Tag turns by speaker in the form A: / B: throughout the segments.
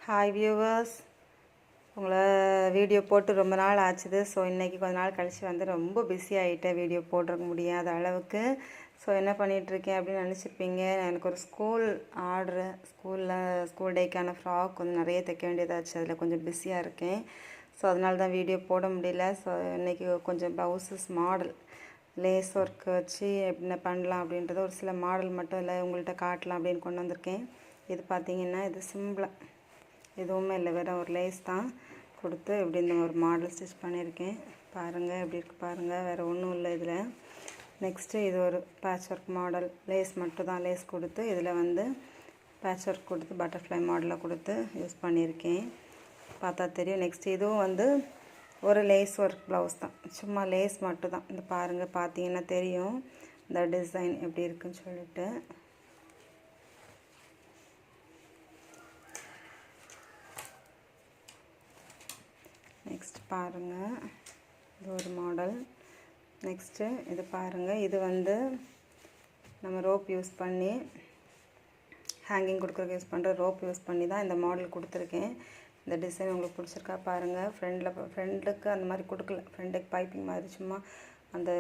A: Hi viewers, உங்களை video போட்டு ரொம்ப நாள் ஆச்சுது. ஸோ இன்றைக்கி கொஞ்ச நாள் கழித்து வந்து ரொம்ப பிஸி ஆகிட்டேன், வீடியோ போட்டிருக்க முடியாத அளவுக்கு. ஸோ என்ன பண்ணிகிட்ருக்கேன் அப்படின்னு நினச்சிருப்பீங்க. எனக்கு ஒரு ஸ்கூல் ஆர்டரு, ஸ்கூல் டேக்கான ஃப்ராக் கொஞ்சம் நிறைய தைக்க வேண்டியதாச்சு. அதில் கொஞ்சம் பிஸியாக இருக்கேன். ஸோ அதனால தான் வீடியோ போட முடியல. ஸோ இன்றைக்கி கொஞ்சம் ப்ளவுஸஸ் மாடல் லேஸ் ஒர்க் வச்சு என்ன பண்ணலாம் அப்படின்றத ஒரு சில மாடல் மட்டும் இல்லை உங்கள்கிட்ட காட்டலாம் அப்படின்னு கொண்டு வந்திருக்கேன். இது பார்த்திங்கன்னா இது சிம்பிளாக எதுவுமே இல்லை, வேறு ஒரு லேஸ் தான் கொடுத்து இப்படி இந்த ஒரு மாடல் ஸ்டிச் பண்ணியிருக்கேன். பாருங்கள் எப்படி இருக்குது பாருங்கள், வேறு ஒன்றும் இல்லை இதில். நெக்ஸ்ட்டு இது ஒரு பேட்ச் ஒர்க் மாடல், லேஸ் மட்டும் தான் லேஸ் கொடுத்து இதில் வந்து பேட்ச் ஒர்க் கொடுத்து பட்டர்ஃப்ளை மாடலில் கொடுத்து யூஸ் பண்ணியிருக்கேன். பார்த்தா தெரியும். நெக்ஸ்ட் இதுவும் வந்து ஒரு லேஸ் ஒர்க் ப்ளவுஸ் தான், சும்மா லேஸ் மட்டும் தான். இந்த பாருங்கள், பார்த்தீங்கன்னா தெரியும் இந்த டிசைன் எப்படி இருக்குன்னு சொல்லிட்டு. நெக்ஸ்ட் பாருங்கள், இது ஒரு மாடல். நெக்ஸ்ட்டு இது பாருங்கள், இது வந்து நம்ம ரோப் யூஸ் பண்ணி ஹேங்கிங் கொடுக்குறதுக்கு யூஸ் பண்ணுற ரோப் யூஸ் பண்ணி தான் இந்த மாடல் கொடுத்துருக்கேன். இந்த டிசைன் உங்களுக்கு பிடிச்சிருக்கா பாருங்கள். ஃப்ரெண்டுக்கு அந்த மாதிரி கொடுக்கல, ஃப்ரெண்டுக்கு பைப்பிங் மாதிரி சும்மா அந்த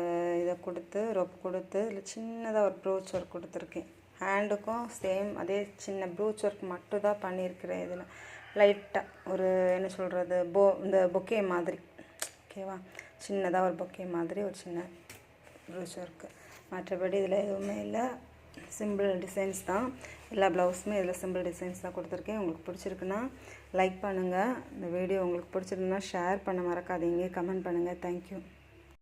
A: இதை கொடுத்து ரோப் கொடுத்து இதில் சின்னதாக ஒரு ப்ரூச் ஒர்க் கொடுத்துருக்கேன். ஹேண்டுக்கும் சேம் அதே சின்ன ப்ரூச் ஒர்க் மட்டும் தான் பண்ணியிருக்கிறேன். இதில் லைட்டாக ஒரு என்ன சொல்கிறது, இந்த பொக்கே மாதிரி, ஓகேவா, சின்னதாக ஒரு பொக்கே மாதிரி ஒரு சின்ன ப்ரூச் ஒர்க்கு. மற்றபடி இதில் எதுவுமே இல்லை, சிம்பிள் டிசைன்ஸ் தான். எல்லா ப்ளவுஸுமே இதில் சிம்பிள் டிசைன்ஸ் தான் கொடுத்துருக்கேன். உங்களுக்கு பிடிச்சிருக்குன்னா லைக் பண்ணுங்கள். இந்த வீடியோ உங்களுக்கு பிடிச்சிருந்தா ஷேர் பண்ண மறக்காதீங்க, கமெண்ட் பண்ணுங்கள். தேங்க்யூ.